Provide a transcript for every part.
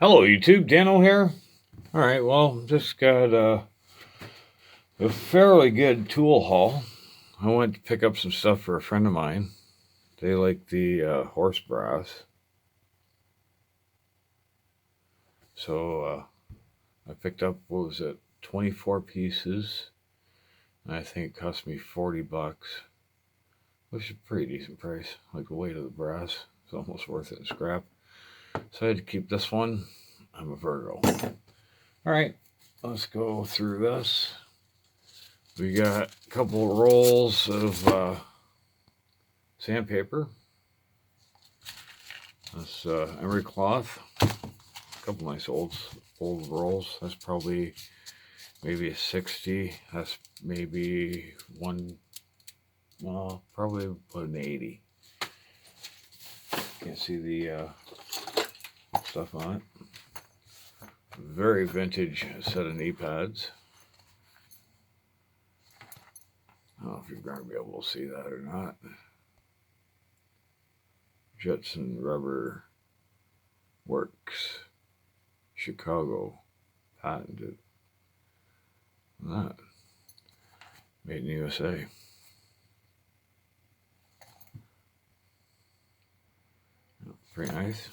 Hello, YouTube. Dano here. All right, well, just got a fairly good tool haul. I went to pick up some stuff for a friend of mine. They like the horse brass. So I picked up, what was it, 24 pieces. And I think it cost me $40, which is a pretty decent price. Like the weight of the brass is almost worth it in scrap. So I had to keep this one. I'm a Virgo. All right, let's go through this. We got a couple of rolls of sandpaper. This emery cloth. A couple nice old rolls. That's probably maybe a 60. That's maybe one. Well, probably put an 80. Can't see the stuff on it. Very vintage set of knee pads. I don't know if you're going to be able to see that or not. Jetson Rubber Works, Chicago, patented. That made in USA. Pretty nice.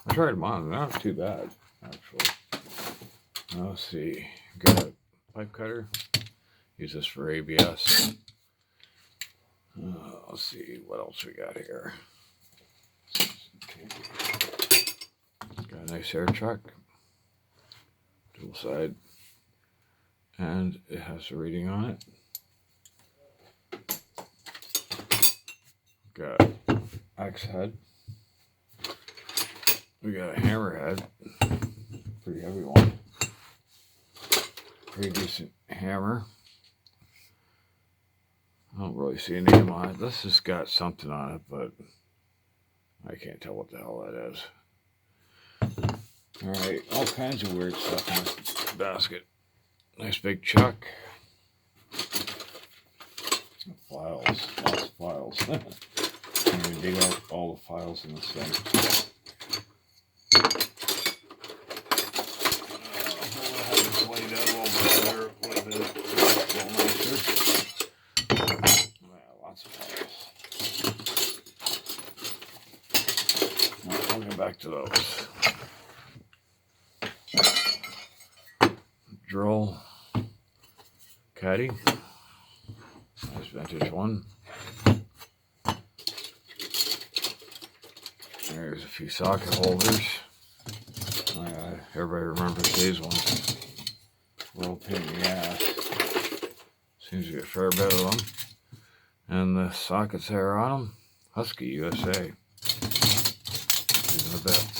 I tried them on. They're not too bad, actually. Now, let's see. Got a pipe cutter. Use this for ABS. Let's see what else we got here. Okay. Got a nice air chuck. Dual side. And it has a reading on it. Got axe head. We got a hammer head. Pretty heavy one. Pretty decent hammer. I don't really see a name on it. This has got something on it, but I can't tell what the hell that is. Alright, all kinds of weird stuff in this basket. Nice big chuck. Files. Lots of files. I'm going to dig out all the files in this thing. I'll have this laid out a little bit a little nicer. Lots of files. Right, we'll get back to those. Drill caddy. Nice vintage one. There's a few socket holders. Everybody remembers these ones. Little pain in the ass. Seems to be a fair bit of them. And the sockets there on them, Husky USA. These are the bits.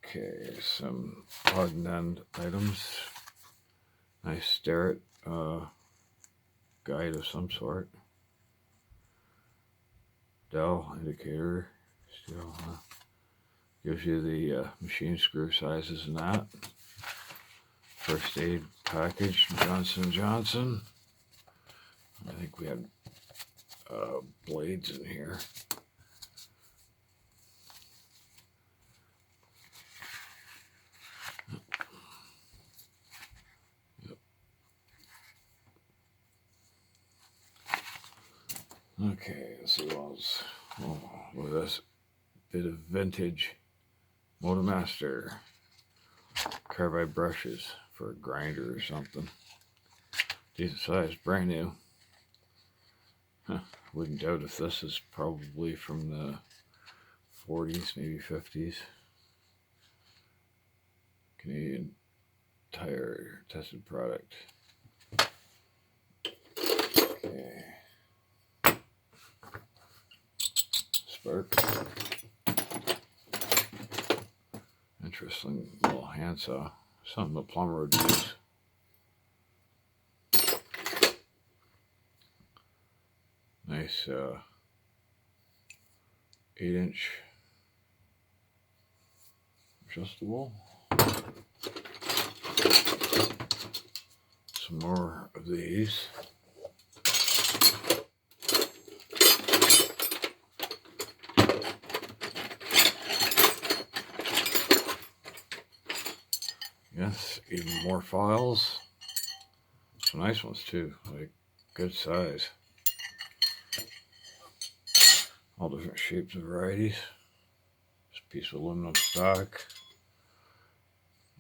Okay, some odd and end items. Nice Starrett guide of some sort. Dell indicator. Still gives you the machine screw sizes and that. First aid package from Johnson & Johnson. I think we had blades in here. Yep. Okay, let's see what else. Oh, look at this bit of vintage Motomaster carbide brushes for a grinder or something. Decent size, brand new. Wouldn't doubt if this is probably from the 40s, maybe 50s. Canadian Tire tested product. Okay. Spark. Interesting little handsaw. Something the plumber would use. Nice 8-inch adjustable. Some more of these. Yes, even more files. Some nice ones too, like good size. All different shapes and varieties. Just a piece of aluminum stock.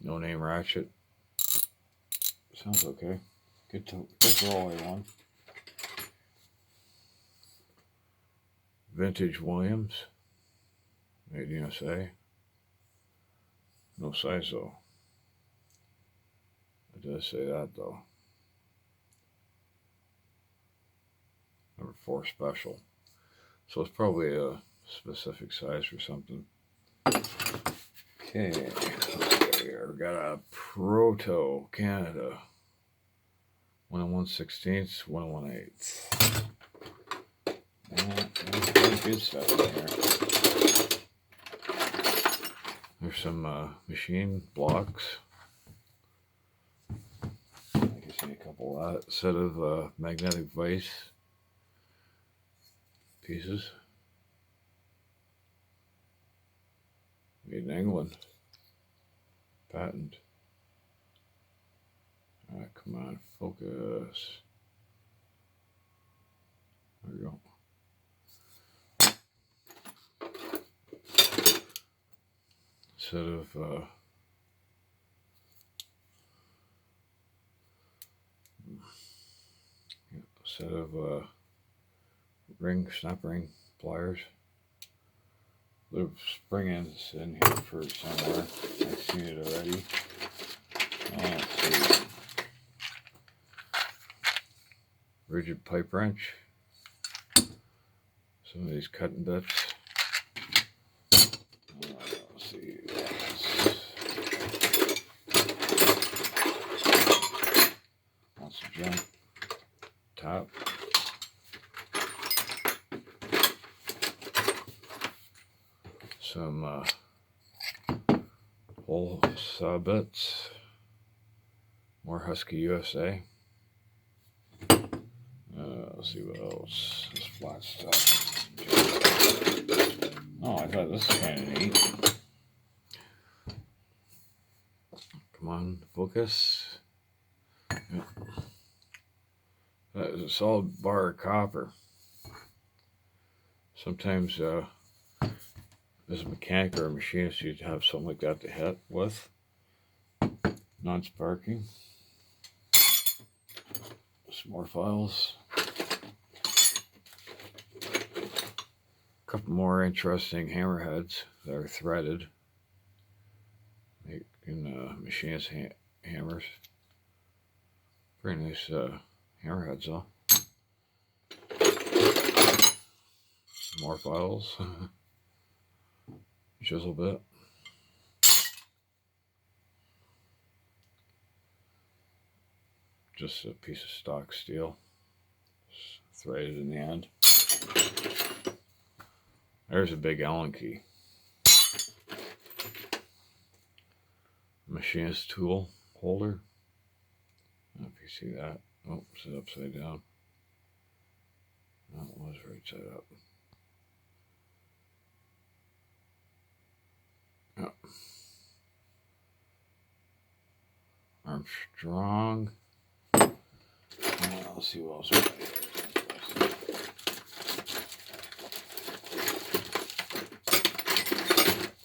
No name ratchet. Sounds okay. Good throwaway one. Vintage Williams. Made in USA. No size though. It does say that though. Number 4 special. So it's probably a specific size for something. Okay, let's go here. We got a Proto Canada. 1 1/16, 1 1/8. There's good stuff in here. There's some machine blocks. I can see a couple of that. Set of magnetic vise pieces. Made in England. Patent. Alright, come on, focus. There we go. Set of snap ring pliers. The spring ends in here for somewhere. I've seen it already. Let's see. Rigid pipe wrench. Some of these cutting bits. Let's see. Lots of junk. Top. Some hole saw bits. More Husky USA. Let's see what else. This flat stuff. Oh, I thought this was kind of neat. Come on, focus. Yep. That is a solid bar of copper. Sometimes as a mechanic or a machinist, you'd have something like that to hit with. Non-sparking. Some more files. A couple more interesting hammerheads that are threaded. Making machinist hammers. Pretty nice hammerheads though. More files. Chisel bit. Just a piece of stock steel. Threaded in the end. There's a big Allen key. Machinist tool holder. I don't know if you see that. Oh, it's upside down. No, it was right side up. Oh. Armstrong. Let's see what else we got here.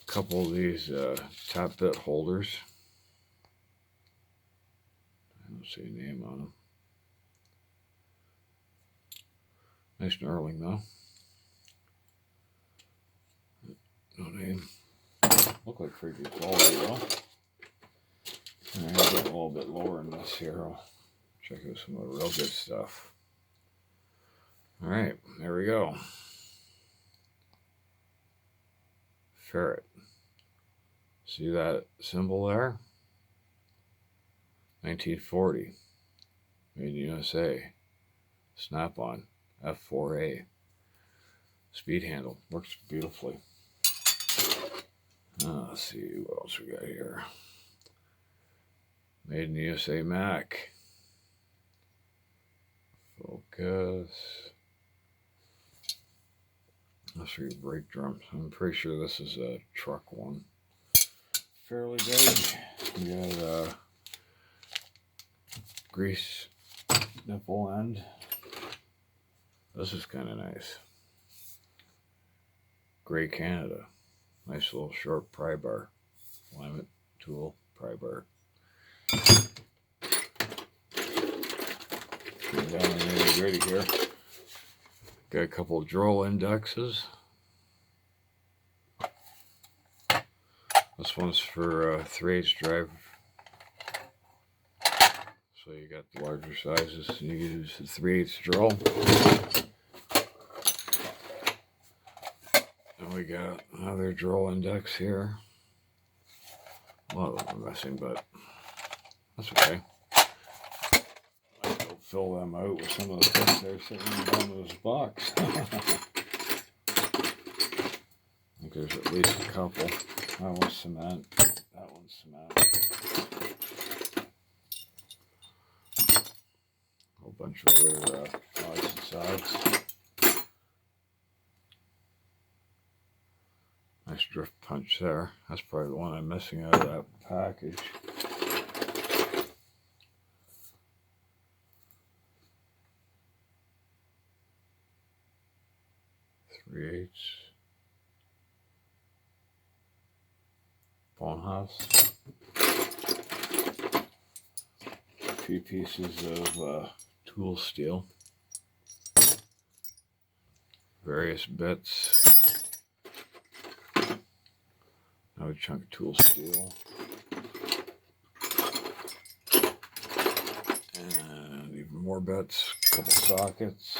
Couple of these top bit holders. I don't see a name on them. Nice knurling though. No name. Look like pretty good quality though. Alright, I'll get a little bit lower in this here. I'll check out some of the real good stuff. Alright, there we go. Ferret. See that symbol there? 1940. Made in USA. Snap-on. F4A. Speed handle. Works beautifully. Let's see what else we got here. Made in USA Mac. Focus. That's for your brake drums. I'm pretty sure this is a truck one. fairly big. We got grease nipple end. This is kind of nice. Gray Canada. Nice little short pry bar. Alignment tool pry bar. Getting down in the nitty-gritty here. Got a couple of drill indexes. This one's for 3/8 drive. So you got the larger sizes. You use the 3/8 drill. And we got another drill index here. A lot of them are missing, but that's okay. I'll fill them out with some of the bits there sitting in the bottom of this box. I think there's at least a couple. That one's cement. That one's cement. A whole bunch of other odds and sides. Nice drift punch there. That's probably the one I'm missing out of that package. Three-eighths. Bone house. 3 pieces of tool steel. Various bits. Another chunk of tool steel. And even more bits. A couple sockets.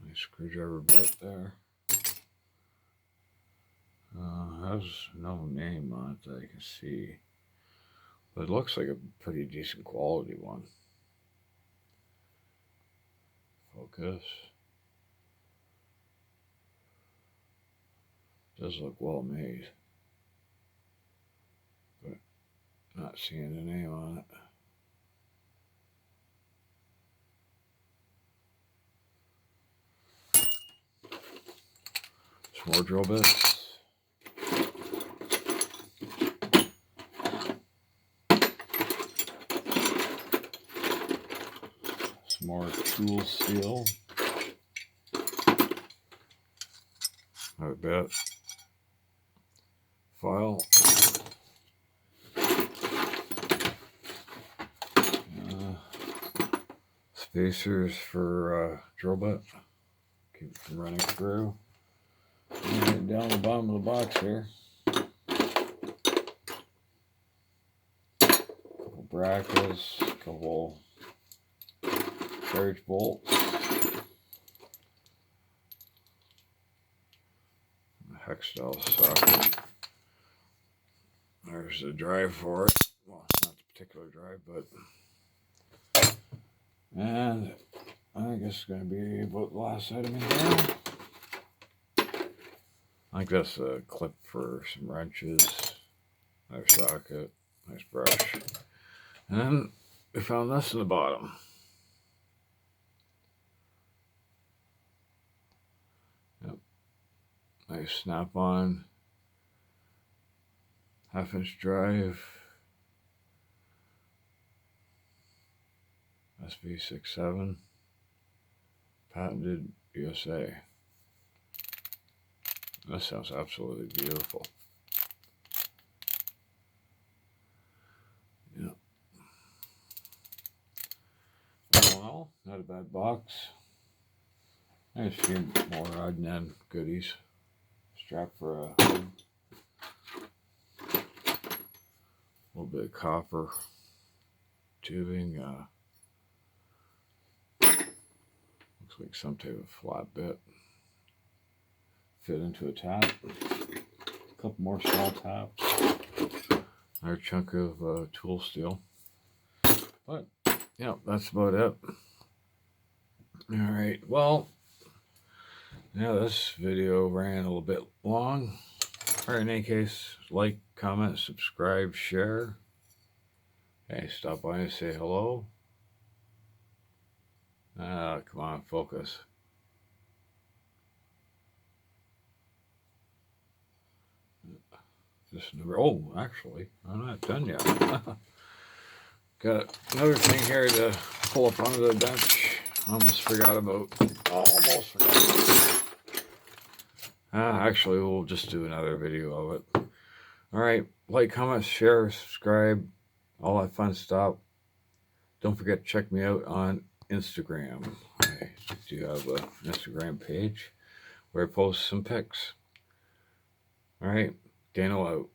Nice screwdriver bit there. Has no name on it that I can see. But it looks like a pretty decent quality one. Focus. Does look well made. But not seeing the name on it. Some more drill bits. Some more tool steel. Another bit. File. Spacers for drill bit. Keep it from running through. And down the bottom of the box here. Couple brackets, couple carriage bolts. Hex style socket. There's the drive for it. Well, not the particular drive, but. And I guess it's going to be about the last item in here. I think that's a clip for some wrenches. Another socket. Nice brush. And then we found this in the bottom. Yep. Nice snap-on. 1/2-inch drive. SV67. Patented USA. That sounds absolutely beautiful. Yeah. Well, not a bad box. There's a few more odd and end goodies. Strap for a hood. A little bit of copper tubing. Looks like some type of flat bit. Fit into a tap. A couple more small taps. Another chunk of tool steel. But, yeah, that's about it. Alright, well, yeah, this video ran a little bit long. Alright, in any case, like, comment, subscribe, share. Hey, stop by and say hello. Come on, focus. This number. Oh, actually, I'm not done yet. Got another thing here to pull up onto the bench. Almost forgot about. Almost forgot. Actually, we'll just do another video of it. All right, like, comment, share, subscribe, all that fun stuff. Don't forget to check me out on Instagram. I do have an Instagram page where I post some pics. All right, Dano out.